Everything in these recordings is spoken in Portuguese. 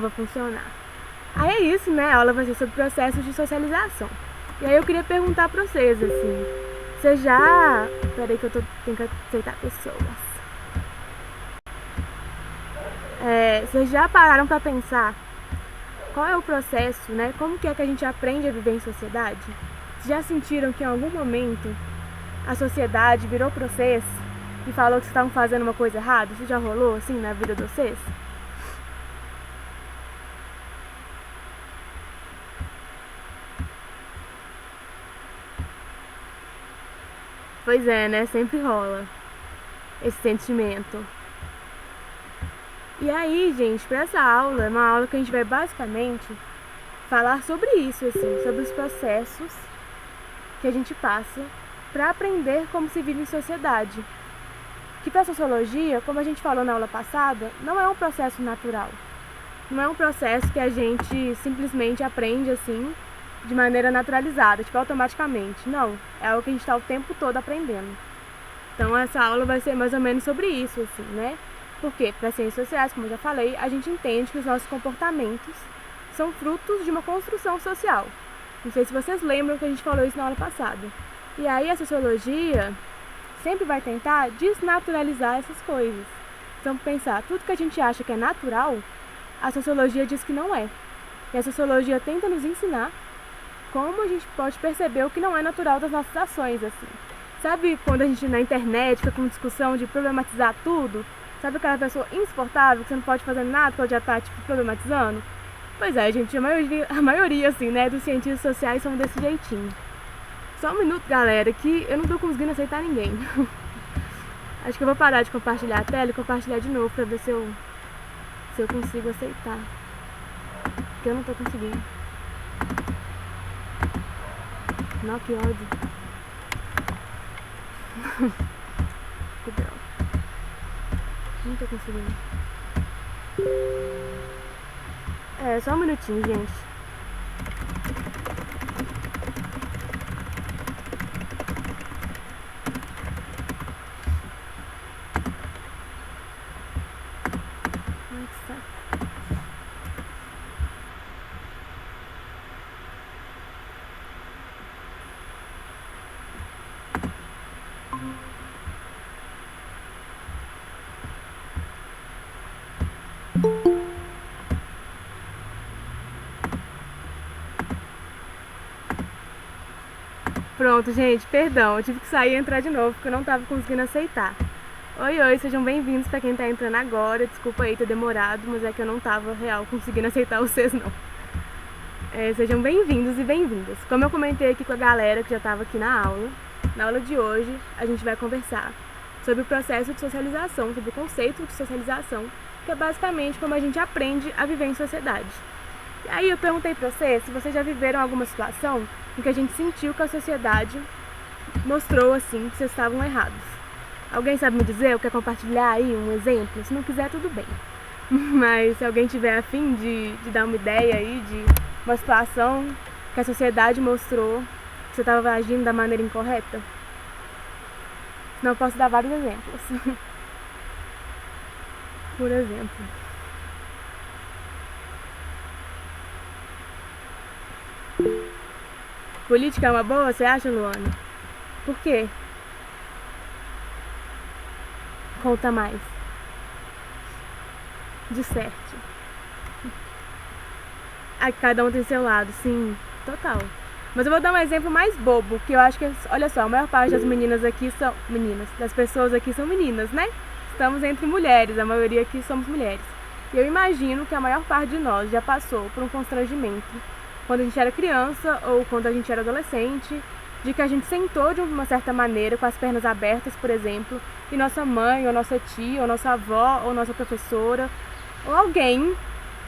vai funcionar. Aí é isso, né? A aula vai ser sobre processos de socialização. E aí eu queria perguntar pra vocês, assim, vocês já... Peraí que tenho que aceitar pessoas. Vocês já pararam pra pensar qual é o processo, né? Como que é que a gente aprende a viver em sociedade? Vocês já sentiram que em algum momento a sociedade virou pra vocês e falou que vocês estavam fazendo uma coisa errada? Isso já rolou, assim, na vida de vocês? Pois é, né? Sempre rola esse sentimento. E aí, gente, pra essa aula, é uma aula que a gente vai basicamente falar sobre isso, assim, sobre os processos que a gente passa pra aprender como se vive em sociedade. Que pra sociologia, como a gente falou na aula passada, não é um processo natural. Não é um processo que a gente simplesmente aprende assim, de maneira naturalizada, tipo automaticamente. Não, é algo que a gente está o tempo todo aprendendo. Então essa aula vai ser mais ou menos sobre isso, assim, né? Porque para ciências sociais, como eu já falei, a gente entende que os nossos comportamentos são frutos de uma construção social. Não sei se vocês lembram que a gente falou isso na aula passada. E aí a sociologia sempre vai tentar desnaturalizar essas coisas. Então pensar, tudo que a gente acha que é natural, a sociologia diz que não é. E a sociologia tenta nos ensinar como a gente pode perceber o que não é natural das nossas ações, assim. Sabe quando a gente na internet fica com discussão de problematizar tudo? Sabe aquela pessoa insuportável que você não pode fazer nada, pode já estar, tipo, problematizando? Pois é, gente, a maioria, assim, né, dos cientistas sociais são desse jeitinho. Só um minuto, galera, que eu não tô conseguindo aceitar ninguém. Acho que eu vou parar de compartilhar a tela e compartilhar de novo pra ver se eu consigo aceitar. Porque eu não tô conseguindo. Não, que ódio. Que droga. Não tô conseguindo. Só um minutinho, gente. Ai, que saco. Pronto, gente, perdão, eu tive que sair e entrar de novo porque eu não tava conseguindo aceitar. Oi, sejam bem-vindos pra quem tá entrando agora. Desculpa aí ter demorado, mas é que eu não tava real conseguindo aceitar vocês, não. Sejam bem-vindos e bem-vindas. Como eu comentei aqui com a galera que já tava aqui na aula de hoje a gente vai conversar sobre o processo de socialização, sobre o conceito de socialização, que é basicamente como a gente aprende a viver em sociedade. E aí eu perguntei pra vocês se vocês já viveram alguma situação em que a gente sentiu que a sociedade mostrou assim que vocês estavam errados. Alguém sabe me dizer ou quer compartilhar aí um exemplo? Se não quiser, tudo bem. Mas se alguém tiver a fim de dar uma ideia aí de uma situação que a sociedade mostrou que você estava agindo da maneira incorreta, senão eu posso dar vários exemplos. Por exemplo. Política é uma boa, você acha, Luana? Por quê? Conta mais. Disserte. Cada um tem seu lado, sim, total. Mas eu vou dar um exemplo mais bobo, que eu acho que, olha só, a maior parte das meninas aqui são meninas, das pessoas aqui são meninas, né? Estamos entre mulheres, a maioria aqui somos mulheres. E eu imagino que a maior parte de nós já passou por um constrangimento quando a gente era criança ou quando a gente era adolescente, de que a gente sentou de uma certa maneira, com as pernas abertas, por exemplo, e nossa mãe, ou nossa tia, ou nossa avó, ou nossa professora, ou alguém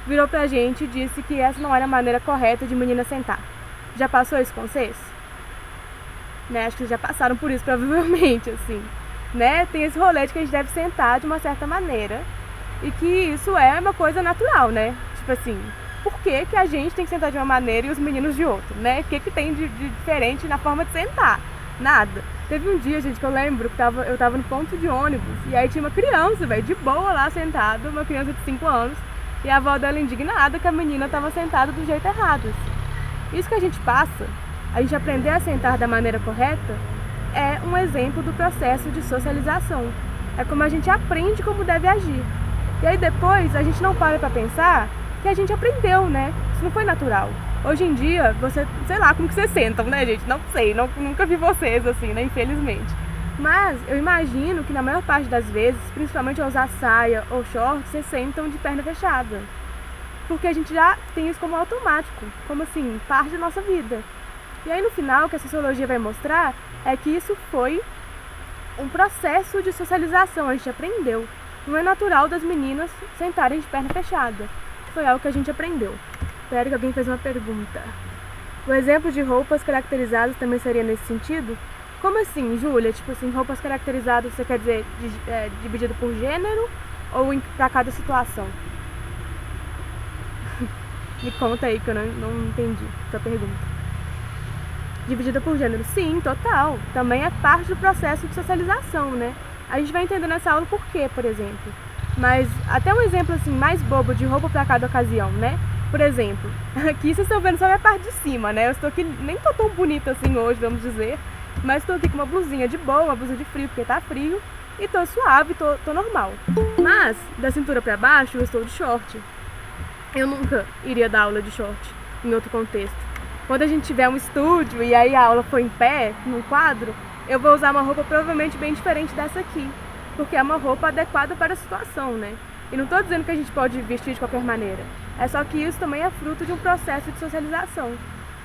virou pra gente e disse que essa não era a maneira correta de menina sentar. Já passou isso com vocês? Né? Acho que já passaram por isso, provavelmente, assim. Né? Tem esse rolê de que a gente deve sentar de uma certa maneira e que isso é uma coisa natural, né? Tipo assim, por que que a gente tem que sentar de uma maneira e os meninos de outra, né? O que que tem de diferente na forma de sentar? Nada. Teve um dia, gente, que eu lembro que eu tava no ponto de ônibus e aí tinha uma criança, velho, de boa lá sentada, uma criança de 5 anos, E a avó dela indignada que a menina estava sentada do jeito errado. Assim. Isso que a gente passa, a gente aprender a sentar da maneira correta, é um exemplo do processo de socialização. É como a gente aprende como deve agir. E aí depois a gente não para pensar que a gente aprendeu, né? Isso não foi natural. Hoje em dia, você, sei lá como que vocês sentam, né, gente? Não sei, nunca vi vocês assim, né, infelizmente. Mas eu imagino que na maior parte das vezes, principalmente ao usar saia ou short, vocês sentam de perna fechada. Porque a gente já tem isso como automático, como assim, parte da nossa vida. E aí no final, o que a sociologia vai mostrar é que isso foi um processo de socialização, a gente aprendeu. Não é natural das meninas sentarem de perna fechada. Foi algo que a gente aprendeu. Espero que alguém fez uma pergunta. O exemplo de roupas caracterizadas também seria nesse sentido? Como assim, Júlia? Tipo assim, roupas caracterizadas, você quer dizer dividido por gênero ou para cada situação? Me conta aí que eu não entendi sua pergunta. Dividida por gênero? Sim, total. Também é parte do processo de socialização, né? A gente vai entender nessa aula por quê, por exemplo. Mas até um exemplo assim mais bobo de roupa para cada ocasião, né? Por exemplo, aqui vocês estão vendo só a minha parte de cima, né? Eu estou aqui, nem tô tão bonita assim hoje, vamos dizer. Mas estou aqui com uma blusinha de boa, uma blusa de frio porque tá frio. E tô suave, tô normal. Mas, da cintura para baixo, eu estou de short. Eu nunca iria dar aula de short em outro contexto. Quando a gente tiver um estúdio e aí a aula for em pé, num quadro, eu vou usar uma roupa provavelmente bem diferente dessa aqui. Porque é uma roupa adequada para a situação, né? E não estou dizendo que a gente pode vestir de qualquer maneira. É só que isso também é fruto de um processo de socialização.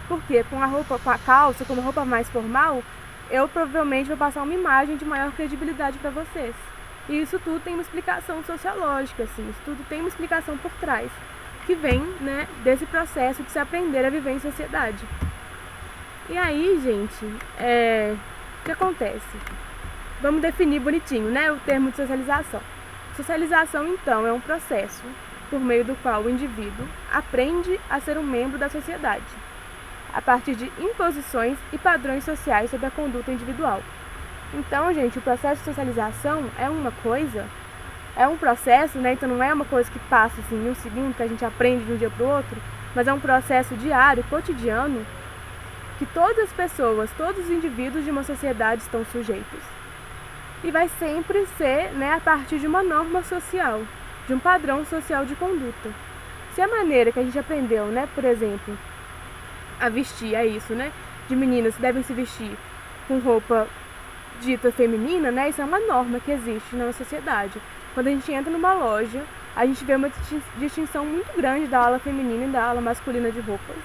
Porque com a calça, com uma roupa mais formal, eu provavelmente vou passar uma imagem de maior credibilidade para vocês. E isso tudo tem uma explicação sociológica, assim. Isso tudo tem uma explicação por trás, que vem, né, desse processo de se aprender a viver em sociedade. E aí, gente, o que acontece? Vamos definir bonitinho, né, o termo de socialização. Socialização, então, é um processo por meio do qual o indivíduo aprende a ser um membro da sociedade, a partir de imposições e padrões sociais sobre a conduta individual. Então, gente, o processo de socialização é uma coisa, é um processo, né? Então não é uma coisa que passa assim em um segundo, que a gente aprende de um dia para o outro, mas é um processo diário, cotidiano, que todas as pessoas, todos os indivíduos de uma sociedade estão sujeitos. E vai sempre ser, né, a partir de uma norma social, de um padrão social de conduta. Se a maneira que a gente aprendeu, né, por exemplo, a vestir é isso, né, de meninas devem se vestir com roupa dita feminina, né, isso é uma norma que existe na sociedade. Quando a gente entra numa loja, a gente vê uma distinção muito grande da ala feminina e da ala masculina de roupas,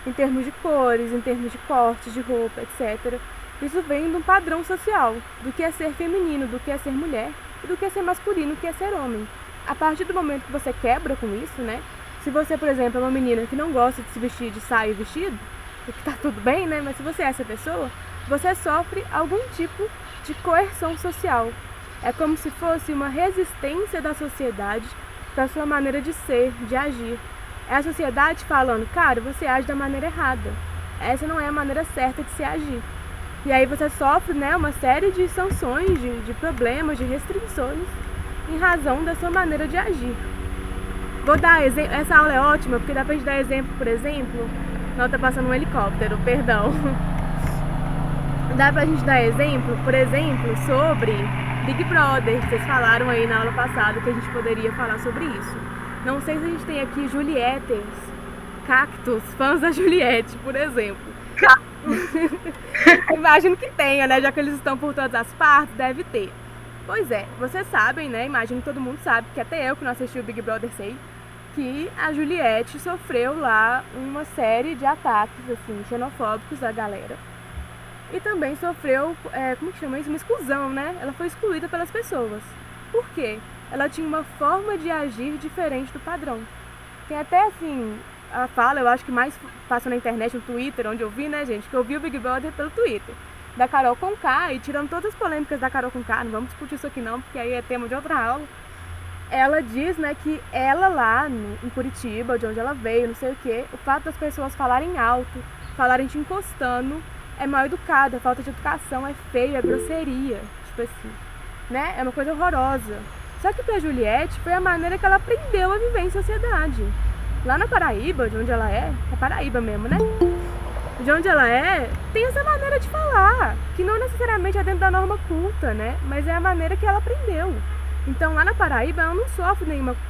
em termos de cores, em termos de cortes de roupa, etc. Isso vem de um padrão social, do que é ser feminino, do que é ser mulher, e do que é ser masculino, do que é ser homem. A partir do momento que você quebra com isso, né? Se você, por exemplo, é uma menina que não gosta de se vestir de saia e vestido, o que tá tudo bem, né? Mas se você é essa pessoa, você sofre algum tipo de coerção social. É como se fosse uma resistência da sociedade para a sua maneira de ser, de agir. É a sociedade falando, cara, você age da maneira errada. Essa não é a maneira certa de se agir. E aí você sofre, né, uma série de sanções, de problemas, de restrições em razão da sua maneira de agir. Vou dar exemplo, essa aula é ótima porque dá pra gente dar exemplo, por exemplo, não, tá passando um helicóptero, perdão. Dá pra gente dar exemplo, por exemplo, sobre Big Brother, que vocês falaram aí na aula passada que a gente poderia falar sobre isso. Não sei se a gente tem aqui Julietters, cactos, fãs da Juliette, por exemplo. Imagino que tenha, né? Já que eles estão por todas as partes, deve ter. Pois é, vocês sabem, né? Imagino que todo mundo sabe, que até eu que não assisti o Big Brother sei, que a Juliette sofreu lá uma série de ataques, assim, xenofóbicos da galera. E também sofreu, como que chama isso? Uma exclusão, né? Ela foi excluída pelas pessoas. Por quê? Ela tinha uma forma de agir diferente do padrão. Tem até, assim, a fala, eu acho que mais passa na internet, no Twitter, onde eu vi, né, gente? Que eu vi o Big Brother pelo Twitter. Da Carol Conká, e tirando todas as polêmicas da Carol Conká, não vamos discutir isso aqui não, porque aí é tema de outra aula. Ela diz, né, que ela lá em Curitiba, de onde ela veio, não sei o quê, o fato das pessoas falarem alto, falarem te encostando, é mal educado, a falta de educação é feio, é grosseria, tipo assim, né? É uma coisa horrorosa. Só que para Juliette foi a maneira que ela aprendeu a viver em sociedade. Lá na Paraíba, de onde ela é Paraíba mesmo, né? De onde ela tem essa maneira de falar, que não necessariamente é dentro da norma culta, né? Mas é a maneira que ela aprendeu. Então lá na Paraíba ela não sofre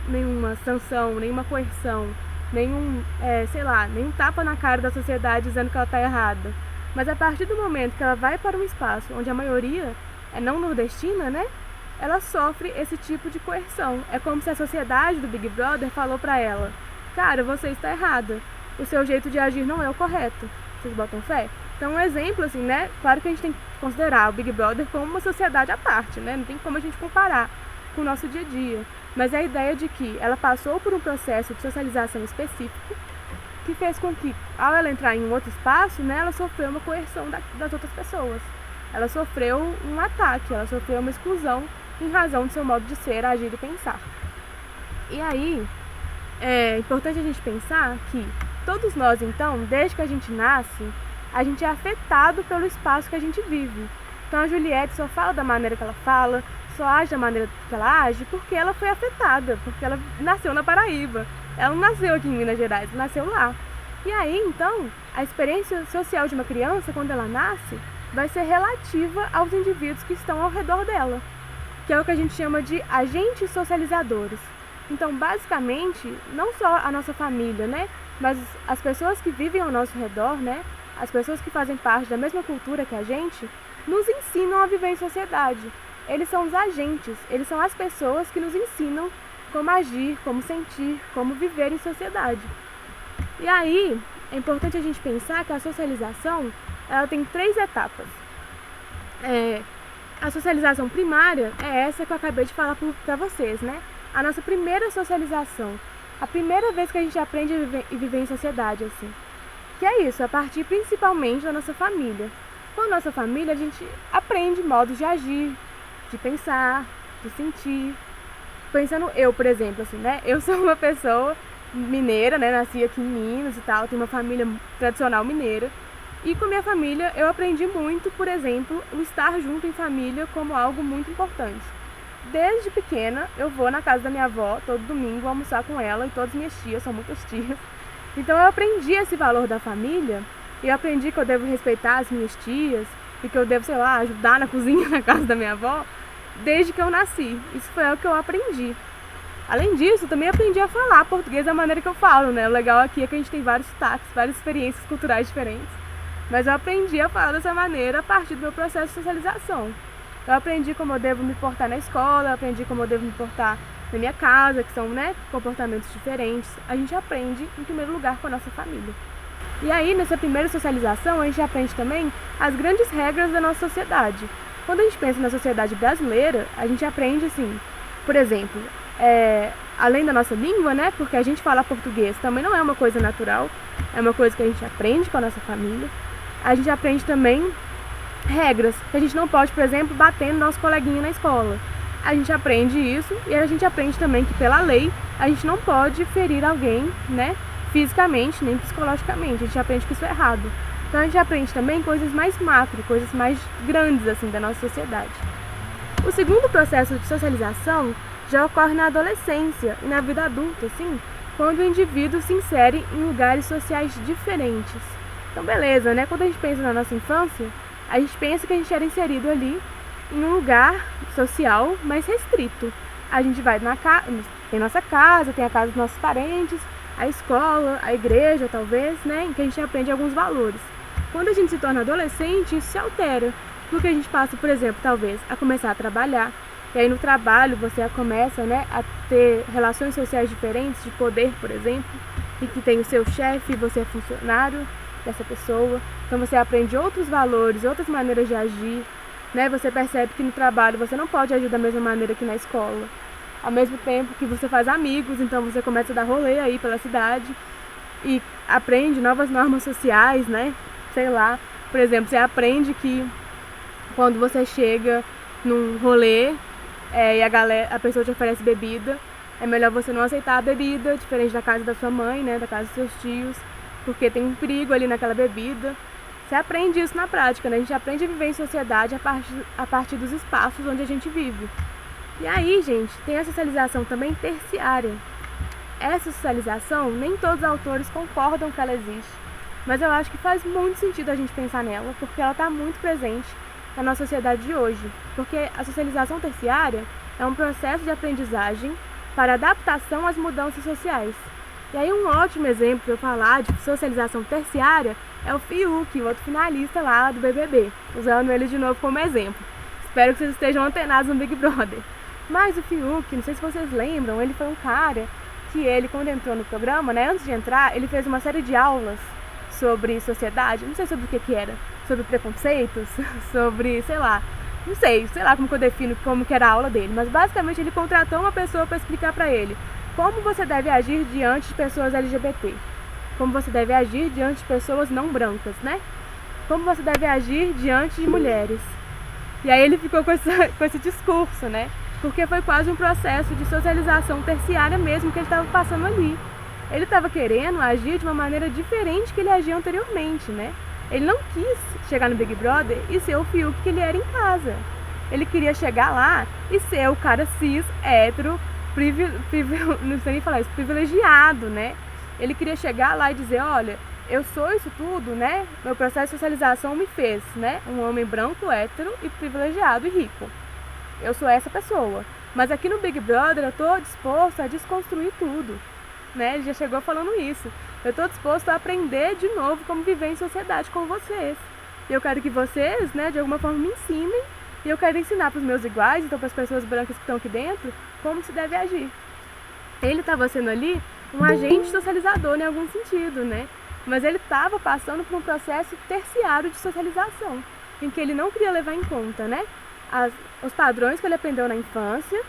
nenhuma sanção, nenhuma coerção, nenhum tapa na cara da sociedade dizendo que ela está errada. Mas a partir do momento que ela vai para um espaço onde a maioria é não nordestina, né? Ela sofre esse tipo de coerção. É como se a sociedade do Big Brother falou para ela: cara, você está errada, o seu jeito de agir não é o correto. Vocês botam fé? Então, um exemplo, assim, né? Claro que a gente tem que considerar o Big Brother como uma sociedade à parte, né? Não tem como a gente comparar com o nosso dia a dia. Mas é a ideia de que ela passou por um processo de socialização específico que fez com que, ao ela entrar em um outro espaço, né, ela sofreu uma coerção das outras pessoas. Ela sofreu um ataque, ela sofreu uma exclusão em razão do seu modo de ser, agir e pensar. E aí, é importante a gente pensar que todos nós, então, desde que a gente nasce, a gente é afetado pelo espaço que a gente vive. Então a Juliette só fala da maneira que ela fala, só age da maneira que ela age, porque ela foi afetada, porque ela nasceu na Paraíba. Ela não nasceu aqui em Minas Gerais, nasceu lá. E aí, então, a experiência social de uma criança, quando ela nasce, vai ser relativa aos indivíduos que estão ao redor dela, que é o que a gente chama de agentes socializadores. Então, basicamente, não só a nossa família, né, mas as pessoas que vivem ao nosso redor, né, as pessoas que fazem parte da mesma cultura que a gente, nos ensinam a viver em sociedade. Eles são os agentes, eles são as pessoas que nos ensinam como agir, como sentir, como viver em sociedade. E aí, é importante a gente pensar que a socialização, ela tem 3 etapas. A socialização primária é essa que eu acabei de falar para vocês, né? A nossa primeira socialização, a primeira vez que a gente aprende a viver em sociedade, assim. Que é isso, a partir principalmente da nossa família. Com a nossa família, a gente aprende modos de agir, de pensar, de sentir. Pensando eu, por exemplo, assim, né? Eu sou uma pessoa mineira, né? Nasci aqui em Minas e tal, tenho uma família tradicional mineira. E com minha família eu aprendi muito, por exemplo, o estar junto em família como algo muito importante. Desde pequena eu vou na casa da minha avó todo domingo almoçar com ela e todas minhas tias, são muitas tias. Então eu aprendi esse valor da família e eu aprendi que eu devo respeitar as minhas tias e que eu devo, sei lá, ajudar na cozinha na casa da minha avó desde que eu nasci. Isso foi o que eu aprendi. Além disso, eu também aprendi a falar português da maneira que eu falo, né? O legal aqui é que a gente tem vários sotaques, várias experiências culturais diferentes. Mas eu aprendi a falar dessa maneira a partir do meu processo de socialização. Eu aprendi como eu devo me portar na escola, eu aprendi como eu devo me portar na minha casa, que são, né, comportamentos diferentes. A gente aprende, em primeiro lugar, com a nossa família. E aí, nessa primeira socialização, a gente aprende também as grandes regras da nossa sociedade. Quando a gente pensa na sociedade brasileira, a gente aprende, assim, por exemplo, além da nossa língua, né, porque a gente fala português também não é uma coisa natural, é uma coisa que a gente aprende com a nossa família. A gente aprende também regras, que a gente não pode, por exemplo, bater no nosso coleguinha na escola. A gente aprende isso e a gente aprende também que, pela lei, a gente não pode ferir alguém, né, fisicamente nem psicologicamente. A gente aprende que isso é errado. Então a gente aprende também coisas mais macro, coisas mais grandes, assim, da nossa sociedade. O segundo processo de socialização já ocorre na adolescência e na vida adulta, assim, quando o indivíduo se insere em lugares sociais diferentes. Então, beleza, né? Quando a gente pensa na nossa infância, a gente pensa que a gente era inserido ali em um lugar social mais restrito. A gente vai tem nossa casa, tem a casa dos nossos parentes, a escola, a igreja, talvez, né? Em que a gente aprende alguns valores. Quando a gente se torna adolescente, isso se altera, porque a gente passa, por exemplo, talvez, a começar a trabalhar. E aí no trabalho você começa, né, a ter relações sociais diferentes, de poder, por exemplo, e que tem o seu chefe e você é funcionário dessa pessoa. Então você aprende outros valores, outras maneiras de agir, né? Você percebe que no trabalho você não pode agir da mesma maneira que na escola. Ao mesmo tempo que você faz amigos, então você começa a dar rolê aí pela cidade e aprende novas normas sociais, né? Sei lá, por exemplo, você aprende que quando você chega num rolê e a pessoa te oferece bebida, é melhor você não aceitar a bebida, diferente da casa da sua mãe, né? Da casa dos seus tios, porque tem um perigo ali naquela bebida. Você aprende isso na prática, né? A gente aprende a viver em sociedade a partir dos espaços onde a gente vive. E aí, gente, tem a socialização também terciária. Essa socialização, nem todos os autores concordam que ela existe, mas eu acho que faz muito sentido a gente pensar nela, porque ela está muito presente na nossa sociedade de hoje. Porque a socialização terciária é um processo de aprendizagem para adaptação às mudanças sociais. E aí um ótimo exemplo para eu falar de socialização terciária é o Fiuk, o outro finalista lá do BBB, usando ele de novo como exemplo. Espero que vocês estejam antenados no Big Brother. Mas o Fiuk, não sei se vocês lembram, ele foi um cara que ele, quando entrou no programa, né, antes de entrar, ele fez uma série de aulas sobre sociedade, não sei sobre o que era, sobre preconceitos, sobre, sei lá como que eu defino como que era a aula dele, mas basicamente ele contratou uma pessoa para explicar para ele como você deve agir diante de pessoas LGBT, como você deve agir diante de pessoas não brancas, né? Como você deve agir diante de mulheres. E aí ele ficou com esse discurso, né? Porque foi quase um processo de socialização terciária mesmo que ele estava passando ali. Ele estava querendo agir de uma maneira diferente que ele agia anteriormente, né? Ele não quis chegar no Big Brother e ser o Fiuk que ele era em casa. Ele queria chegar lá e ser o cara cis, hétero, não sei nem falar isso, privilegiado, né? Ele queria chegar lá e dizer, olha, eu sou isso tudo, né? Meu processo de socialização me fez, né? Um homem branco, hétero e privilegiado e rico. Eu sou essa pessoa. Mas aqui no Big Brother eu tô disposto a desconstruir tudo, né? Ele já chegou falando isso. Eu tô disposto a aprender de novo como viver em sociedade com vocês. E eu quero que vocês, né, de alguma forma me ensinem. E eu quero ensinar para os meus iguais, então para as pessoas brancas que estão aqui dentro, como se deve agir. Ele estava sendo ali um agente socializador em algum sentido, né? Mas ele estava passando por um processo terciário de socialização, em que ele não queria levar em conta, né, os padrões que ele aprendeu na infância,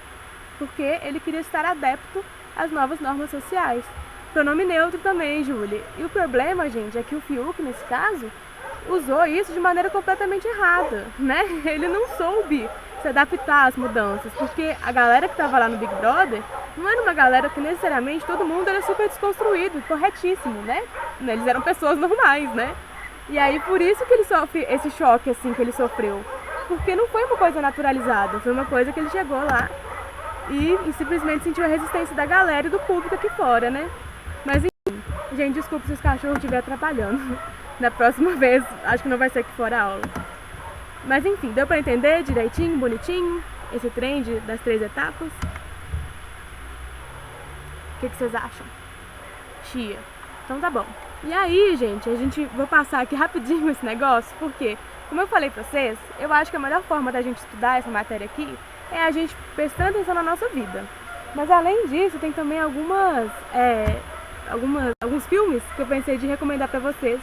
porque ele queria estar adepto às novas normas sociais. Pronome neutro também, Júlia. E o problema, gente, é que o Fiuk, nesse caso, usou isso de maneira completamente errada, né? Ele não soube se adaptar às mudanças, porque a galera que estava lá no Big Brother não era uma galera que necessariamente todo mundo era super desconstruído, corretíssimo, né? Eles eram pessoas normais, né? E aí por isso que ele sofre esse choque assim que ele sofreu, porque não foi uma coisa naturalizada, foi uma coisa que ele chegou lá e simplesmente sentiu a resistência da galera e do público aqui fora, né? Mas enfim, gente, desculpa se os cachorros estiverem atrapalhando. Da próxima vez, acho que não vai ser aqui fora a aula. Mas enfim, deu pra entender direitinho, bonitinho, esse trem das 3 etapas? O que vocês acham? Chia. Então tá bom. E aí, gente, vou passar aqui rapidinho esse negócio, porque, como eu falei pra vocês, eu acho que a melhor forma da gente estudar essa matéria aqui é a gente prestando atenção na nossa vida. Mas além disso, tem também alguns filmes que eu pensei de recomendar pra vocês,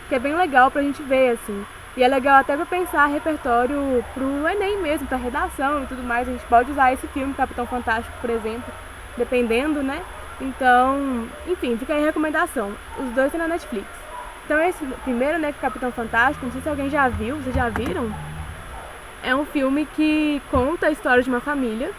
que é bem legal pra gente ver, assim. E é legal até pra pensar repertório pro Enem mesmo, pra redação e tudo mais. A gente pode usar esse filme, Capitão Fantástico, por exemplo, dependendo, né? Então, enfim, fica aí a recomendação. Os dois tem na Netflix. Então esse primeiro, né, Capitão Fantástico, não sei se alguém já viu, vocês já viram? É um filme que conta a história de uma família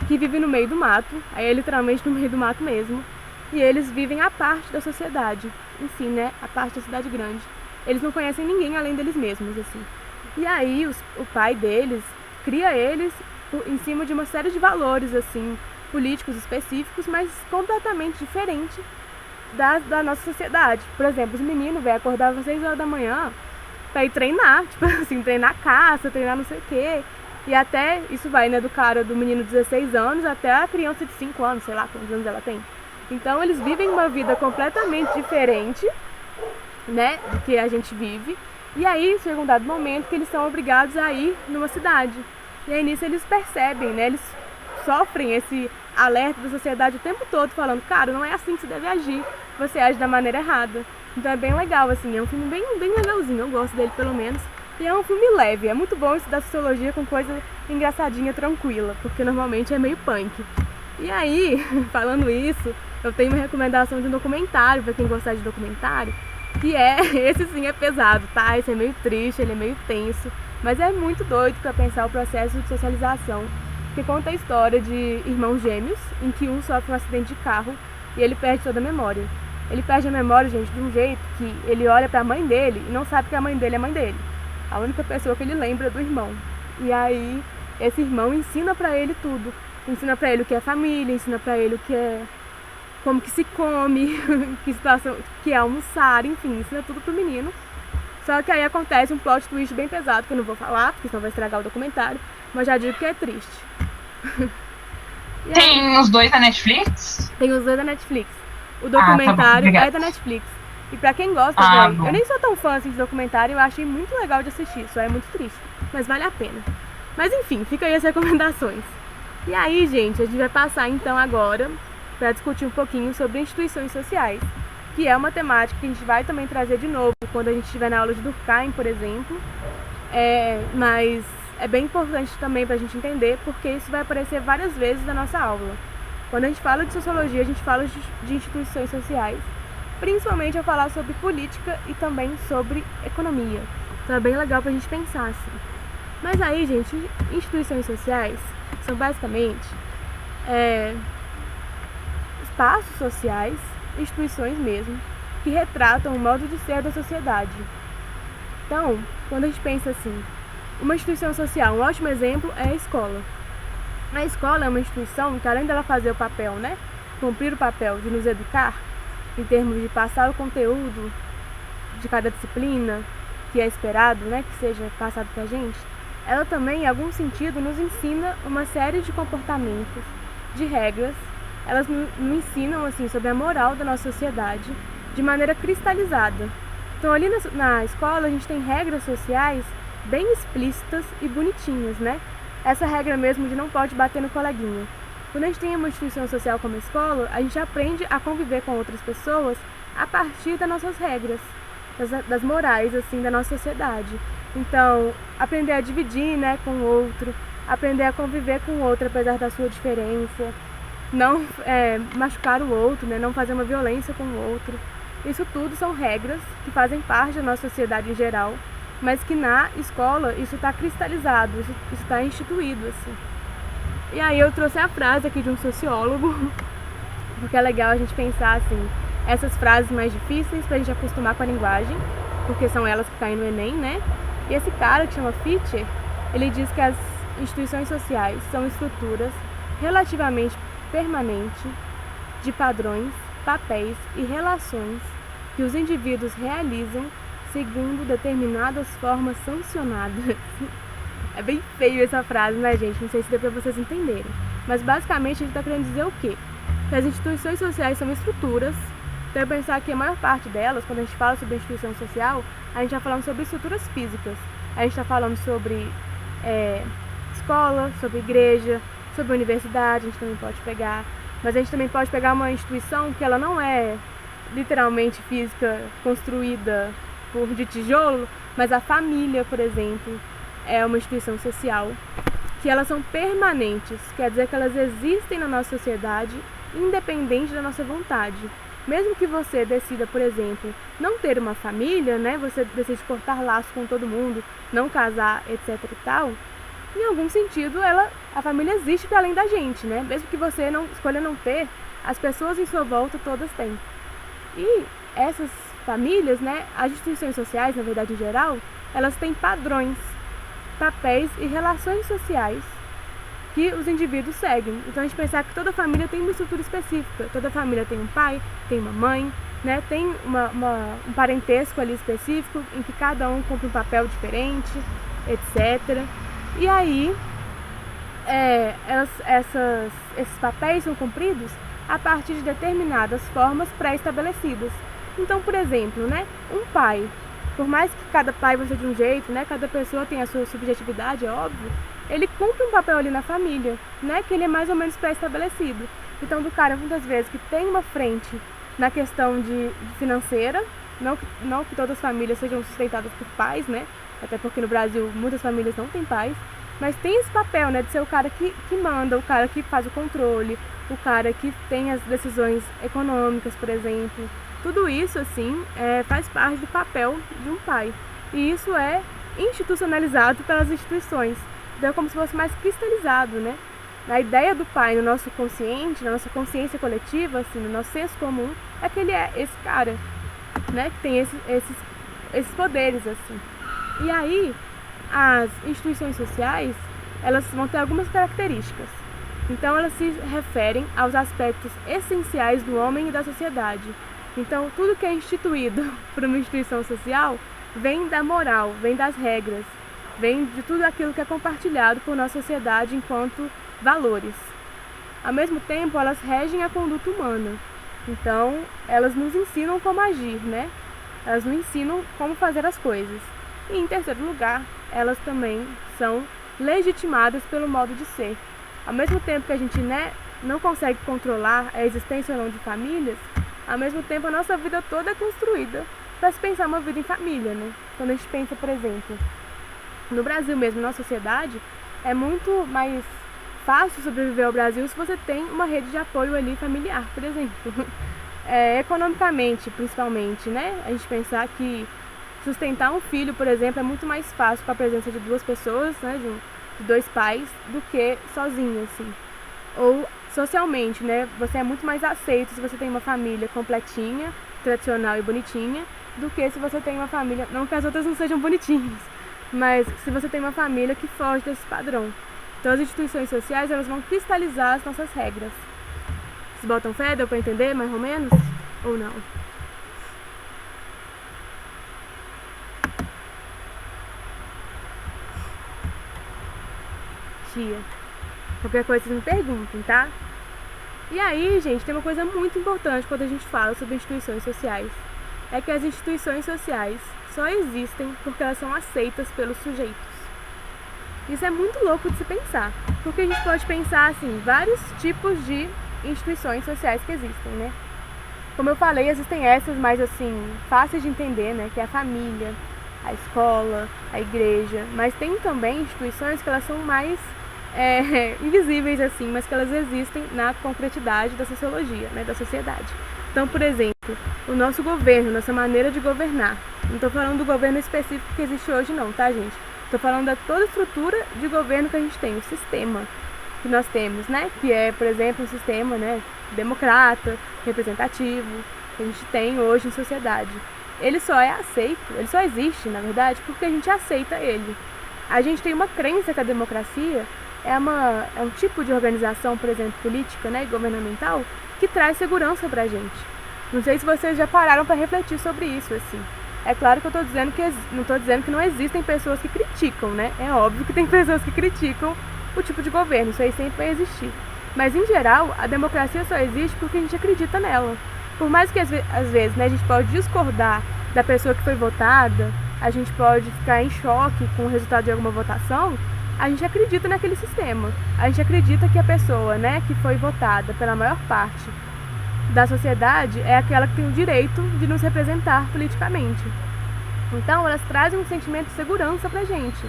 que vive no meio do mato, aí é literalmente no meio do mato mesmo. E eles vivem à parte da sociedade, enfim, né, a parte da cidade grande. Eles não conhecem ninguém além deles mesmos, assim. E aí o pai deles cria eles em cima de uma série de valores, assim, políticos específicos, mas completamente diferente da nossa sociedade. Por exemplo, os meninos, velho, acordavam às 6 horas da manhã pra ir treinar, tipo assim, treinar caça, treinar não sei o quê. E até, isso vai, né, do menino de 16 anos até a criança de 5 anos, sei lá quantos anos ela tem. Então eles vivem uma vida completamente diferente, né, do que a gente vive. E aí chega um dado momento que eles são obrigados a ir numa cidade. E aí nisso eles percebem, né, eles sofrem esse alerta da sociedade o tempo todo, falando, cara, não é assim que você deve agir, você age da maneira errada. Então é bem legal, assim, é um filme bem legalzinho, eu gosto dele pelo menos. E é um filme leve, é muito bom estudar sociologia com coisa engraçadinha, tranquila, porque normalmente é meio punk. E aí, falando isso, eu tenho uma recomendação de um documentário, pra quem gostar de documentário, que esse sim é pesado, tá? Esse é meio triste, ele é meio tenso, mas é muito doido pra pensar o processo de socialização, que conta a história de irmãos gêmeos, em que um sofre um acidente de carro e ele perde toda a memória. Ele perde a memória, gente, de um jeito que ele olha pra mãe dele e não sabe que a mãe dele é a mãe dele. A única pessoa que ele lembra é do irmão. E aí, esse irmão ensina pra ele tudo. Ensina pra ele o que é família, ensina pra ele o que é, como que se come, que situação que é almoçar, enfim, ensina tudo pro menino. Só que aí acontece um plot twist bem pesado, que eu não vou falar, porque senão vai estragar o documentário, mas já digo que é triste. Tem os dois na Netflix? Tem os dois da Netflix. O documentário tá bom, é da Netflix. E pra quem gosta, velho, eu nem sou tão fã assim de documentário, eu achei muito legal de assistir, só é muito triste, mas vale a pena. Mas enfim, fica aí as recomendações. E aí, gente, a gente vai passar então agora para discutir um pouquinho sobre instituições sociais, que é uma temática que a gente vai também trazer de novo quando a gente estiver na aula de Durkheim, por exemplo. Mas é bem importante também para a gente entender, porque isso vai aparecer várias vezes na nossa aula. Quando a gente fala de sociologia, a gente fala de instituições sociais, principalmente ao falar sobre política e também sobre economia. Então é bem legal para a gente pensar assim. Mas aí, gente, instituições sociais são basicamente espaços sociais, instituições mesmo, que retratam o modo de ser da sociedade. Então, quando a gente pensa assim, uma instituição social, um ótimo exemplo é a escola. A escola é uma instituição que, além dela fazer o papel, né, cumprir o papel de nos educar, em termos de passar o conteúdo de cada disciplina que é esperado, né, que seja passado pra gente, ela também, em algum sentido, nos ensina uma série de comportamentos, de regras. Elas nos ensinam assim, sobre a moral da nossa sociedade de maneira cristalizada. Então, ali na escola, a gente tem regras sociais bem explícitas e bonitinhas, né? Essa regra mesmo de não pode bater no coleguinha. Quando a gente tem uma instituição social como a escola, a gente aprende a conviver com outras pessoas a partir das nossas regras, das morais assim, da nossa sociedade. Então, aprender a dividir, né, com o outro, aprender a conviver com o outro apesar da sua diferença, não machucar o outro, né, não fazer uma violência com o outro. Isso tudo são regras que fazem parte da nossa sociedade em geral, mas que na escola isso está cristalizado, isso está instituído, assim. E aí eu trouxe a frase aqui de um sociólogo, porque é legal a gente pensar assim, essas frases mais difíceis pra gente acostumar com a linguagem, porque são elas que caem no Enem, né? E esse cara, que chama Fichte, ele diz que as instituições sociais são estruturas relativamente permanentes de padrões, papéis e relações que os indivíduos realizam segundo determinadas formas sancionadas. É bem feio essa frase, né, gente? Não sei se deu pra vocês entenderem. Mas basicamente a gente tá querendo dizer o quê? Que as instituições sociais são estruturas. Então eu pensar que a maior parte delas, quando a gente fala sobre instituição social, a gente está falando sobre estruturas físicas. A gente está falando sobre escola, sobre igreja, sobre universidade, a gente também pode pegar. Mas a gente também pode pegar uma instituição que ela não é literalmente física, construída de tijolo, mas a família, por exemplo, é uma instituição social, que elas são permanentes, quer dizer que elas existem na nossa sociedade, independente da nossa vontade. Mesmo que você decida, por exemplo, não ter uma família, né, você decide cortar laços com todo mundo, não casar, etc e tal, em algum sentido a família existe para além da gente, né? Mesmo que você não escolha não ter, as pessoas em sua volta todas têm. E essas famílias, né, as instituições sociais, na verdade em geral, elas têm padrões, papéis e relações sociais que os indivíduos seguem. Então a gente pensar que toda família tem uma estrutura específica, toda família tem um pai, tem uma mãe, né, tem um parentesco ali específico em que cada um cumpre um papel diferente, etc. E aí esses papéis são cumpridos a partir de determinadas formas pré-estabelecidas. Então, por exemplo, né, um pai, por mais que cada pai vai ser de um jeito, né, cada pessoa tem a sua subjetividade, é óbvio, ele cumpre um papel ali na família, né, que ele é mais ou menos pré-estabelecido. Então, do cara, muitas vezes, que tem uma frente na questão de financeira, não que todas as famílias sejam sustentadas por pais, né, até porque no Brasil muitas famílias não têm pais, mas tem esse papel, né, de ser o cara que manda, o cara que faz o controle, o cara que tem as decisões econômicas, por exemplo. Tudo isso, assim, faz parte do papel de um pai. E isso é institucionalizado pelas instituições. Então é como se fosse mais cristalizado, né? A ideia do pai no nosso consciente, na nossa consciência coletiva, assim, no nosso senso comum, é que ele é esse cara, né? Que tem esses poderes, assim. E aí, as instituições sociais, elas vão ter algumas características. Então elas se referem aos aspectos essenciais do homem e da sociedade. Então tudo que é instituído por uma instituição social vem da moral, vem das regras, vem de tudo aquilo que é compartilhado por nossa sociedade enquanto valores. Ao mesmo tempo, elas regem a conduta humana. Então, elas nos ensinam como agir, né? Elas nos ensinam como fazer as coisas. E, em terceiro lugar, elas também são legitimadas pelo modo de ser. Ao mesmo tempo que a gente, né, não consegue controlar a existência ou não de famílias, ao mesmo tempo a nossa vida toda é construída para se pensar uma vida em família, né? Quando a gente pensa, por exemplo, no Brasil mesmo, na nossa sociedade, é muito mais fácil sobreviver ao Brasil se você tem uma rede de apoio ali familiar, por exemplo. Economicamente, principalmente, né? A gente pensar que sustentar um filho, por exemplo, é muito mais fácil com a presença de duas pessoas, né? De dois pais, do que sozinho, assim. Ou socialmente, né? Você é muito mais aceito se você tem uma família completinha, tradicional e bonitinha, do que se você tem uma família, não que as outras não sejam bonitinhas, mas se você tem uma família que foge desse padrão. Então as instituições sociais, elas vão cristalizar as nossas regras. Vocês botam fé? Deu pra entender mais ou menos? Ou não? Tia, qualquer coisa vocês me perguntem, tá? E aí, gente, tem uma coisa muito importante quando a gente fala sobre instituições sociais. É que as instituições sociais só existem porque elas são aceitas pelos sujeitos. Isso é muito louco de se pensar, porque a gente pode pensar, assim, vários tipos de instituições sociais que existem, né? Como eu falei, existem essas mais, assim, fáceis de entender, né? Que é a família, a escola, a igreja, mas tem também instituições que elas são mais invisíveis, assim, mas que elas existem na concretidade da sociologia, né? Da sociedade. Então, por exemplo, o nosso governo, nossa maneira de governar. Não estou falando do governo específico que existe hoje não, tá, gente? Estou falando da toda a estrutura de governo que a gente tem, o sistema que nós temos, né? Que é, por exemplo, um sistema, né, democrata, representativo, que a gente tem hoje em sociedade. Ele só é aceito, ele só existe, na verdade, porque a gente aceita ele. A gente tem uma crença que a democracia é um tipo de organização, por exemplo, política, né, e governamental, que traz segurança pra gente. Não sei se vocês já pararam para refletir sobre isso, assim. É claro que eu não estou dizendo que não existem pessoas que criticam, né? É óbvio que tem pessoas que criticam o tipo de governo, isso aí sempre vai existir. Mas, em geral, a democracia só existe porque a gente acredita nela. Por mais que, às vezes, né, a gente pode discordar da pessoa que foi votada, a gente pode ficar em choque com o resultado de alguma votação, a gente acredita naquele sistema. A gente acredita que a pessoa, né, que foi votada pela maior parte da sociedade é aquela que tem o direito de nos representar politicamente. Então, elas trazem um sentimento de segurança pra gente.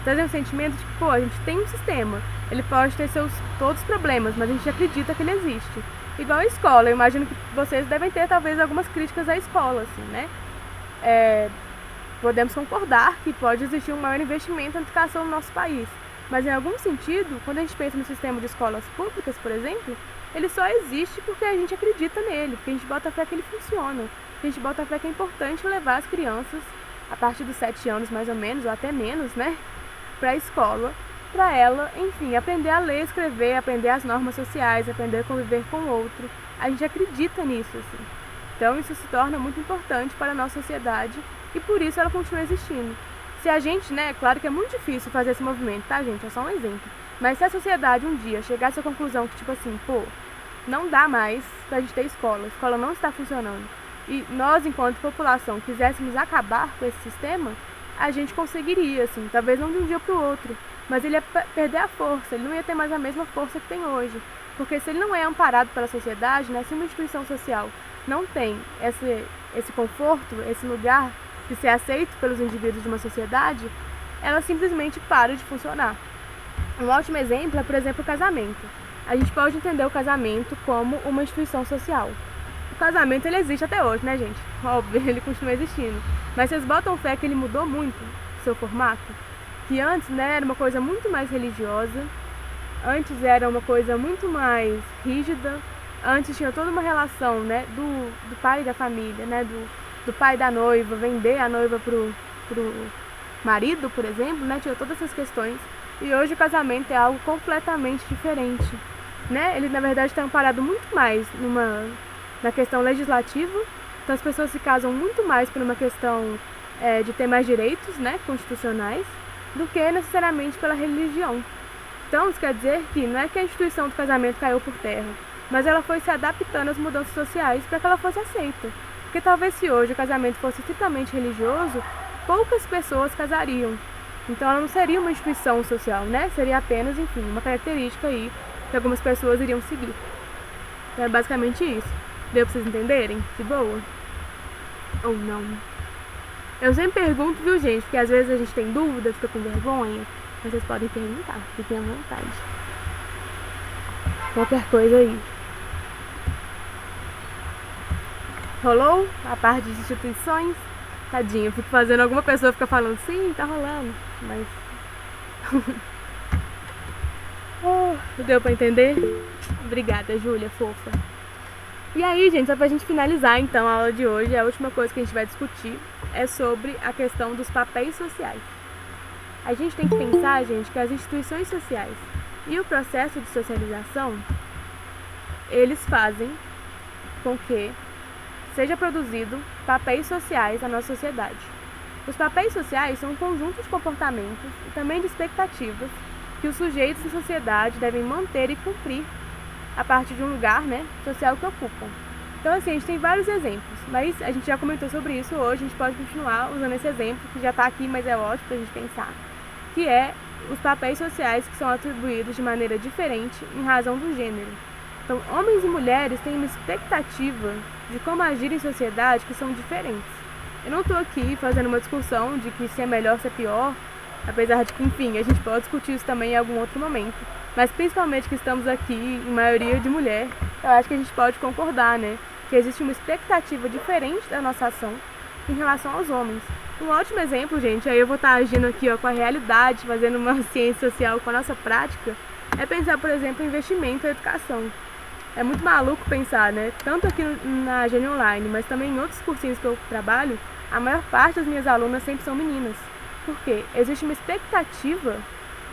Trazem um sentimento de que, pô, a gente tem um sistema. Ele pode ter todos os problemas, mas a gente acredita que ele existe. Igual a escola, eu imagino que vocês devem ter, talvez, algumas críticas à escola, assim, né? Podemos concordar que pode existir um maior investimento na educação no nosso país. Mas, em algum sentido, quando a gente pensa no sistema de escolas públicas, por exemplo, ele só existe porque a gente acredita nele, porque a gente bota fé que ele funciona. A gente bota fé que é importante levar as crianças, a partir dos 7 anos mais ou menos, ou até menos, né, para a escola, para ela, enfim, aprender a ler, escrever, aprender as normas sociais, aprender a conviver com o outro. A gente acredita nisso, assim. Então isso se torna muito importante para a nossa sociedade e por isso ela continua existindo. Se a gente, né, claro que é muito difícil fazer esse movimento, tá, gente? É só um exemplo. Mas se a sociedade um dia chegasse à conclusão que, tipo assim, pô, não dá mais pra gente ter escola, a escola não está funcionando, e nós, enquanto população, quiséssemos acabar com esse sistema, a gente conseguiria, assim, talvez não de um dia pro outro, mas ele ia perder a força, ele não ia ter mais a mesma força que tem hoje, porque se ele não é amparado pela sociedade, né, se uma instituição social não tem esse conforto, esse lugar de ser aceito pelos indivíduos de uma sociedade, ela simplesmente para de funcionar. Um ótimo exemplo é, por exemplo, o casamento. A gente pode entender o casamento como uma instituição social. O casamento, ele existe até hoje, né, gente? Óbvio, ele continua existindo. Mas vocês botam fé que ele mudou muito o seu formato? Que antes, né, era uma coisa muito mais religiosa, antes era uma coisa muito mais rígida, antes tinha toda uma relação, né, do pai da família, né, do pai da noiva, vender a noiva pro marido, por exemplo, né, tinha todas essas questões. E hoje o casamento é algo completamente diferente. né? Ele na verdade está amparado muito mais na questão legislativa. Então as pessoas se casam muito mais por uma questão de ter mais direitos, né, constitucionais, do que necessariamente pela religião. Então isso quer dizer que não é que a instituição do casamento caiu por terra, mas ela foi se adaptando às mudanças sociais para que ela fosse aceita. Porque talvez se hoje o casamento fosse estritamente religioso, poucas pessoas casariam. Então ela não seria uma instituição social, né? Seria apenas, enfim, uma característica aí que algumas pessoas iriam seguir. Então é basicamente isso. Deu pra vocês entenderem? De boa? Ou não? Eu sempre pergunto, viu, gente? Porque às vezes a gente tem dúvida, fica com vergonha. Mas vocês podem perguntar, fiquem à vontade. Qualquer coisa aí. Rolou a parte de instituições? Tadinho, eu fico fazendo, alguma pessoa fica falando, sim, tá rolando. Mas... deu pra entender? Obrigada, Júlia, fofa. E aí, gente, só pra gente finalizar, então, a aula de hoje, a última coisa que a gente vai discutir é sobre a questão dos papéis sociais. A gente tem que pensar, gente, que as instituições sociais e o processo de socialização, eles fazem com que seja produzido papéis sociais na nossa sociedade. Os papéis sociais são um conjunto de comportamentos e também de expectativas que os sujeitos da sociedade devem manter e cumprir a partir de um lugar, né, social que ocupam. Então, assim, a gente tem vários exemplos, mas a gente já comentou sobre isso hoje, a gente pode continuar usando esse exemplo, que já está aqui, mas é ótimo para a gente pensar, que é os papéis sociais que são atribuídos de maneira diferente em razão do gênero. Então, homens e mulheres têm uma expectativa de como agir em sociedade que são diferentes. Eu não estou aqui fazendo uma discussão de que se é melhor, se é pior, apesar de que, enfim, a gente pode discutir isso também em algum outro momento. Mas principalmente que estamos aqui, em maioria de mulher, eu acho que a gente pode concordar, né? Que existe uma expectativa diferente da nossa ação em relação aos homens. Um ótimo exemplo, gente, aí eu vou estar agindo aqui com a realidade, fazendo uma ciência social com a nossa prática, é pensar, por exemplo, em investimento em educação. É muito maluco pensar, né? Tanto aqui na Gênio Online, mas também em outros cursinhos que eu trabalho, a maior parte das minhas alunas sempre são meninas. Por quê? Existe uma expectativa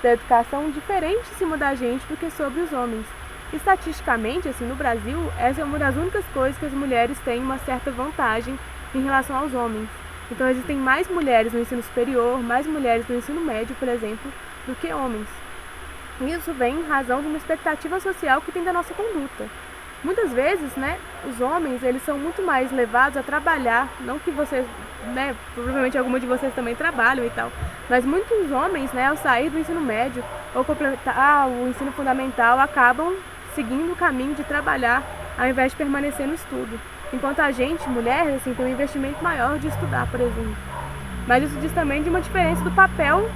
da educação diferente em cima da gente do que sobre os homens. Estatisticamente, assim, no Brasil, essa é uma das únicas coisas que as mulheres têm uma certa vantagem em relação aos homens. Então existem mais mulheres no ensino superior, mais mulheres no ensino médio, por exemplo, do que homens. Isso vem em razão de uma expectativa social que tem da nossa conduta. Muitas vezes, né, os homens, eles são muito mais levados a trabalhar, não que vocês, né, provavelmente alguma de vocês também trabalham e tal, mas muitos homens, né, ao sair do ensino médio ou completar o ensino fundamental, acabam seguindo o caminho de trabalhar ao invés de permanecer no estudo. Enquanto a gente, mulher, assim, tem um investimento maior de estudar, por exemplo. Mas isso diz também de uma diferença do papel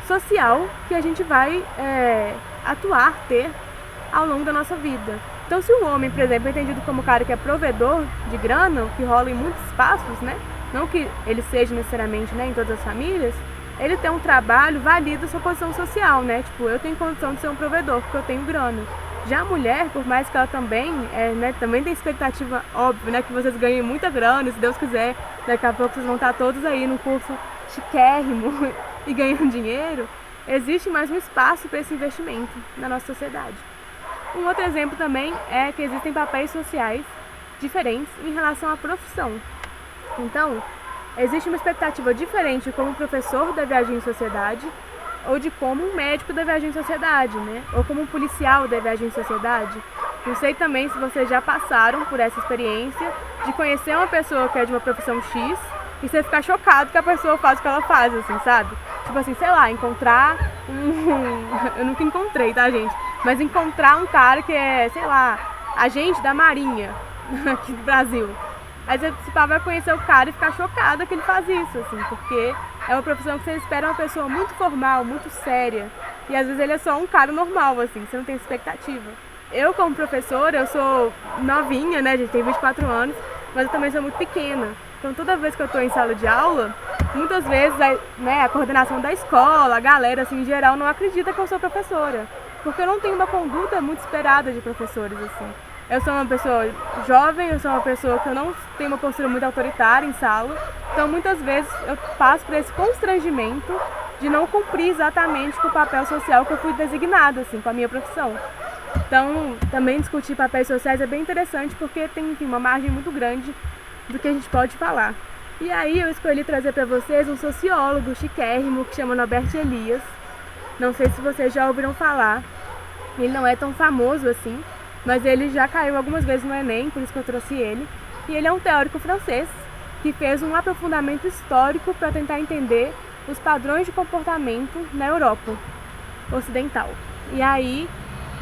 social que a gente vai atuar, ter ao longo da nossa vida. Então, se o homem, por exemplo, é entendido como o cara que é provedor de grana, que rola em muitos espaços, né? Não que ele seja necessariamente, né, em todas as famílias, ele tem um trabalho, valida a sua posição social, né? Tipo, eu tenho condição de ser um provedor, porque eu tenho grana. Já a mulher, por mais que ela também, né, também tem expectativa, óbvio, né, que vocês ganhem muita grana, se Deus quiser, daqui a pouco vocês vão estar todos aí no curso chiquérrimo e ganhando dinheiro, existe mais um espaço para esse investimento na nossa sociedade. Um outro exemplo também é que existem papéis sociais diferentes em relação à profissão. Então, existe uma expectativa diferente de como o professor deve agir em sociedade, ou de como um médico deve agir em sociedade, né? Ou como um policial deve agir em sociedade. Não sei também se vocês já passaram por essa experiência de conhecer uma pessoa que é de uma profissão X e você ficar chocado que a pessoa faz o que ela faz, assim, sabe? Tipo assim, sei lá, encontrar eu nunca encontrei, tá, gente? Mas encontrar um cara que é, sei lá, agente da Marinha aqui do Brasil. Aí você vai conhecer o cara e ficar chocada que ele faz isso, assim, porque é uma profissão que você espera uma pessoa muito formal, muito séria. E às vezes ele é só um cara normal, assim, você não tem expectativa. Eu, como professora, eu sou novinha, né, gente, tenho 24 anos, mas eu também sou muito pequena. Então toda vez que eu tô em sala de aula, muitas vezes, né, a coordenação da escola, a galera, assim, em geral, não acredita que eu sou professora. Porque eu não tenho uma conduta muito esperada de professores, assim. Eu sou uma pessoa jovem, eu sou uma pessoa que eu não tenho uma postura muito autoritária em sala. Então, muitas vezes, eu passo por esse constrangimento de não cumprir exatamente com o papel social que eu fui designada, assim, com a minha profissão. Então, também discutir papéis sociais é bem interessante porque tem, enfim, uma margem muito grande do que a gente pode falar. E aí eu escolhi trazer para vocês um sociólogo chiquérrimo que chama Norbert Elias. Não sei se vocês já ouviram falar. Ele não é tão famoso assim, mas ele já caiu algumas vezes no Enem, por isso que eu trouxe ele. E ele é um teórico francês que fez um aprofundamento histórico para tentar entender os padrões de comportamento na Europa ocidental. E aí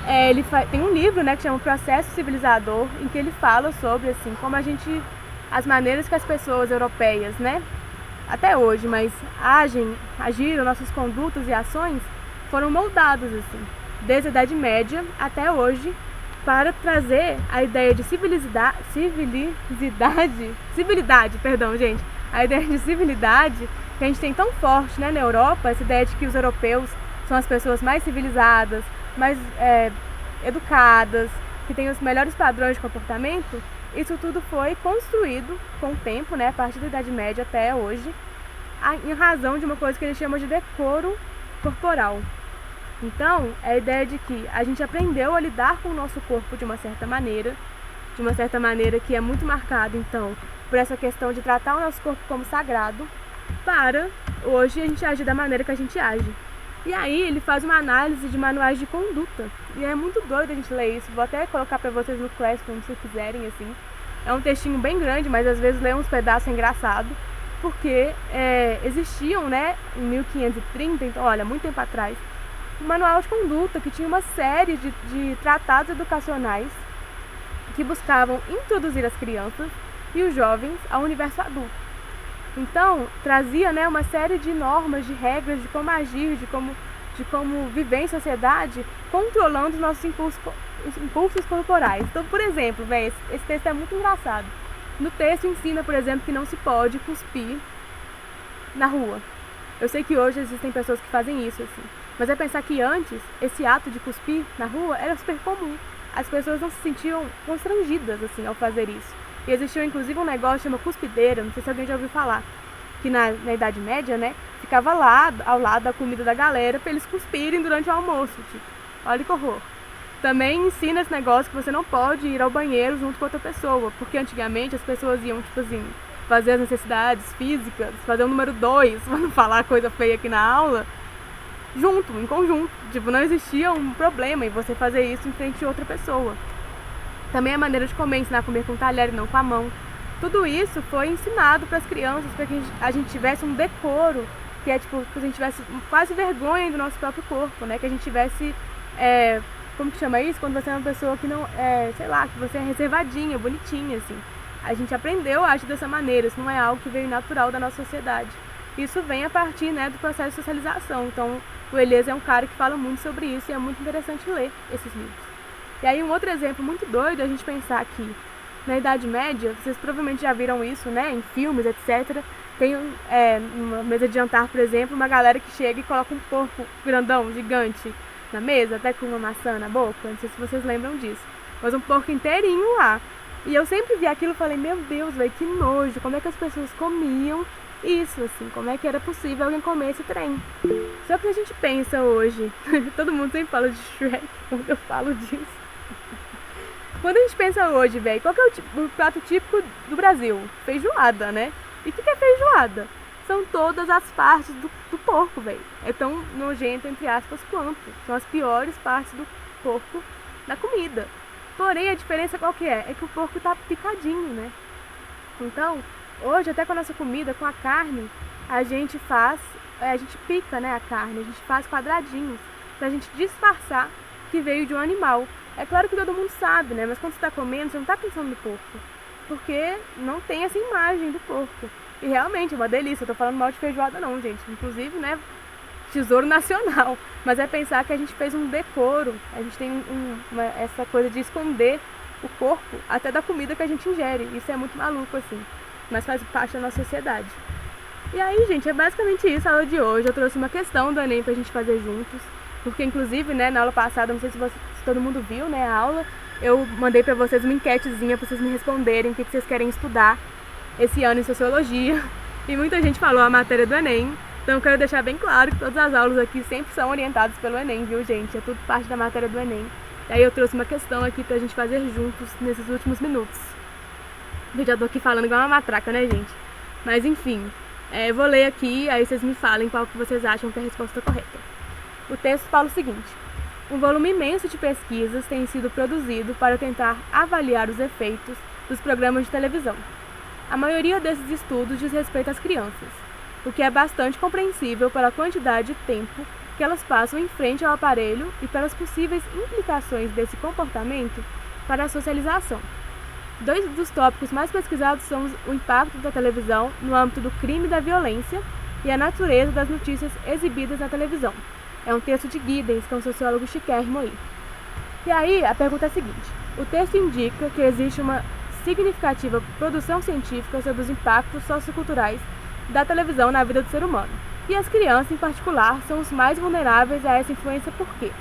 ele tem um livro, né, que chama Processo Civilizador, em que ele fala sobre assim como as maneiras que as pessoas europeias, né, até hoje, mas agiram, nossas condutas e ações foram moldadas assim, desde a Idade Média até hoje, para trazer a ideia de civilidade, a ideia de civilidade que a gente tem tão forte, né, na Europa, essa ideia de que os europeus são as pessoas mais civilizadas, mais educadas, que têm os melhores padrões de comportamento. Isso tudo foi construído com o tempo, né, a partir da Idade Média até hoje, em razão de uma coisa que ele chama de decoro corporal. Então, é a ideia de que a gente aprendeu a lidar com o nosso corpo de uma certa maneira que é muito marcada, então, por essa questão de tratar o nosso corpo como sagrado, para hoje a gente agir da maneira que a gente age. E aí ele faz uma análise de manuais de conduta, e é muito doido a gente ler isso. Vou até colocar para vocês no Classroom, se quiserem, assim. É um textinho bem grande, mas às vezes ler uns pedaços é engraçado, porque existiam, né, em 1530, então, olha, muito tempo atrás, um manual de conduta que tinha uma série de tratados educacionais que buscavam introduzir as crianças e os jovens ao universo adulto. Então, trazia, né, uma série de normas, de regras, de como agir, de como viver em sociedade, controlando os nossos impulsos corporais. Então, por exemplo, esse texto é muito engraçado. No texto ensina, por exemplo, que não se pode cuspir na rua. Eu sei que hoje existem pessoas que fazem isso, assim. Mas é pensar que antes, esse ato de cuspir na rua era super comum. As pessoas não se sentiam constrangidas, assim, ao fazer isso. E existia, inclusive, um negócio chamado cuspideira, não sei se alguém já ouviu falar, que na Idade Média, né, ficava lá, ao lado da comida da galera, para eles cuspirem durante o almoço, tipo, olha que horror. Também ensina esse negócio que você não pode ir ao banheiro junto com outra pessoa, porque antigamente as pessoas iam, tipo assim, fazer as necessidades físicas, fazer o número 2, para não falar coisa feia aqui na aula, junto, em conjunto. Tipo, não existia um problema em você fazer isso em frente a outra pessoa. Também a maneira de comer, ensinar a comer com talher e não com a mão. Tudo isso foi ensinado para as crianças, para que a gente tivesse um decoro, que é tipo, que a gente tivesse quase vergonha do nosso próprio corpo, né? Que a gente tivesse, como que chama isso? Quando você é uma pessoa que não, sei lá, que você é reservadinha, bonitinha, assim. A gente aprendeu a agir dessa maneira, isso não é algo que veio natural da nossa sociedade. Isso vem a partir, né, do processo de socialização. Então, o Elias é um cara que fala muito sobre isso e é muito interessante ler esses livros. E aí um outro exemplo muito doido é a gente pensar que na Idade Média, vocês provavelmente já viram isso, né, em filmes, etc. Tem numa mesa de jantar, por exemplo, uma galera que chega e coloca um porco grandão, gigante, na mesa, até com uma maçã na boca. Não sei se vocês lembram disso. Mas um porco inteirinho lá. E eu sempre vi aquilo e falei, meu Deus, velho, que nojo, como é que as pessoas comiam isso, assim, como é que era possível alguém comer esse trem? Só que a gente pensa hoje, todo mundo sempre fala de Shrek quando eu falo disso. Quando a gente pensa hoje, velho, qual que é o prato típico do Brasil? Feijoada, né? E o que é feijoada? São todas as partes do porco, velho. É tão nojento, entre aspas, quanto. São as piores partes do porco na comida. Porém, a diferença qual que é? É que o porco tá picadinho, né? Então, hoje, até com a nossa comida, com a carne, a gente pica, né, a carne, a gente faz quadradinhos pra gente disfarçar que veio de um animal. É claro que todo mundo sabe, né, mas quando você tá comendo, você não tá pensando no porco, porque não tem essa imagem do porco. E realmente é uma delícia, eu tô falando mal de feijoada não, gente, inclusive, né, tesouro nacional, mas é pensar que a gente fez um decoro, a gente tem essa coisa de esconder o corpo até da comida que a gente ingere. Isso é muito maluco, assim, mas faz parte da nossa sociedade. E aí, gente, é basicamente isso a aula de hoje. Eu trouxe uma questão do Enem pra gente fazer juntos, porque inclusive, né, na aula passada, não sei se todo mundo viu, né, a aula, eu mandei pra vocês uma enquetezinha pra vocês me responderem o que vocês querem estudar esse ano em Sociologia, e muita gente falou a matéria do Enem. Então eu quero deixar bem claro que todas as aulas aqui sempre são orientadas pelo Enem, viu, gente? É tudo parte da matéria do Enem. E aí eu trouxe uma questão aqui pra gente fazer juntos nesses últimos minutos. Eu já tô aqui falando igual uma matraca, né, gente? Mas enfim, eu vou ler aqui, aí vocês me falem qual que vocês acham que é a resposta correta. O texto fala o seguinte: um volume imenso de pesquisas tem sido produzido para tentar avaliar os efeitos dos programas de televisão. A maioria desses estudos diz respeito às crianças, o que é bastante compreensível pela quantidade de tempo que elas passam em frente ao aparelho e pelas possíveis implicações desse comportamento para a socialização. Dois dos tópicos mais pesquisados são o impacto da televisão no âmbito do crime e da violência e a natureza das notícias exibidas na televisão. É um texto de Giddens, que é um sociólogo chiquérrimo aí. E aí, a pergunta é a seguinte: o texto indica que existe uma significativa produção científica sobre os impactos socioculturais da televisão na vida do ser humano. E as crianças, em particular, são os mais vulneráveis a essa influência por quê?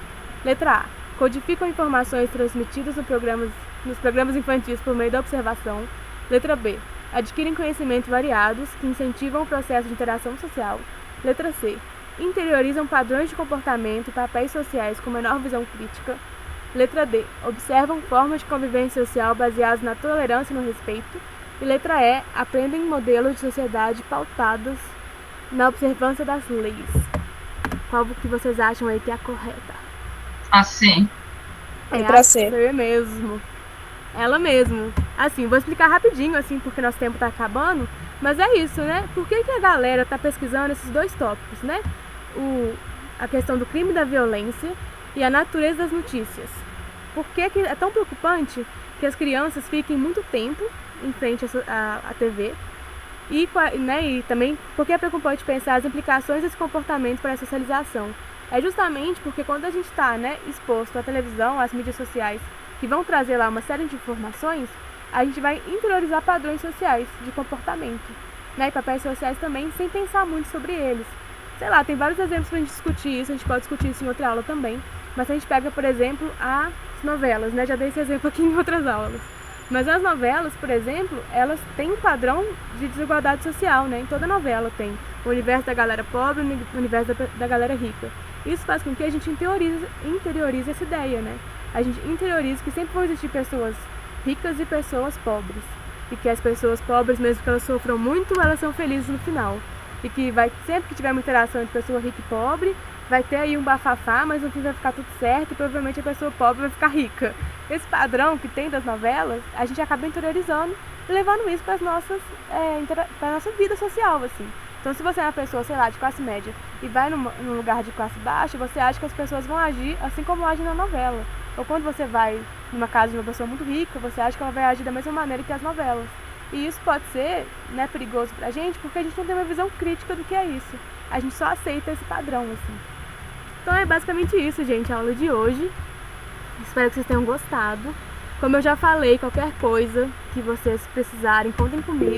Letra A. Codificam informações transmitidas nos programas infantis por meio da observação. Letra B. Adquirem conhecimentos variados que incentivam o processo de interação social. Letra C. Interiorizam padrões de comportamento e papéis sociais com menor visão crítica. Letra D. Observam formas de convivência social baseadas na tolerância e no respeito. E letra E. Aprendem modelos de sociedade pautados na observância das leis. Qual que vocês acham aí que é a correta? Assim. Letra a C. C mesmo. Ela mesmo. Assim, vou explicar rapidinho, assim, porque nosso tempo tá acabando. Mas é isso, né? Por que a galera tá pesquisando esses dois tópicos, né? A questão do crime e da violência e a natureza das notícias. Por que é tão preocupante que as crianças fiquem muito tempo em frente à TV? E também porque é preocupante pensar as implicações desse comportamento para a socialização. É justamente porque quando a gente está, né, exposto à televisão, às mídias sociais, que vão trazer lá uma série de informações, a gente vai interiorizar padrões sociais de comportamento, né, e papéis sociais também, sem pensar muito sobre eles. Sei lá, tem vários exemplos para a gente discutir isso, a gente pode discutir isso em outra aula também, mas a gente pega, por exemplo, as novelas, né, já dei esse exemplo aqui em outras aulas. Mas as novelas, por exemplo, elas têm um padrão de desigualdade social, né? Em toda novela tem o universo da galera pobre e o universo da galera rica. Isso faz com que a gente interiorize essa ideia, né? A gente interiorize que sempre vão existir pessoas ricas e pessoas pobres. E que as pessoas pobres, mesmo que elas sofram muito, elas são felizes no final. E que sempre que tiver uma interação entre pessoa rica e pobre, vai ter aí um bafafá, mas no fim vai ficar tudo certo e provavelmente a pessoa pobre vai ficar rica. Esse padrão que tem das novelas, a gente acaba interiorizando e levando isso para a nossa vida social, assim. Então, se você é uma pessoa, sei lá, de classe média e vai num lugar de classe baixa, você acha que as pessoas vão agir assim como agem na novela. Ou quando você vai numa casa de uma pessoa muito rica, você acha que ela vai agir da mesma maneira que as novelas. E isso pode ser, né, perigoso pra gente, porque a gente não tem uma visão crítica do que é isso. A gente só aceita esse padrão, assim. Então é basicamente isso, gente, a aula de hoje. Espero que vocês tenham gostado. Como eu já falei, qualquer coisa que vocês precisarem, contem comigo.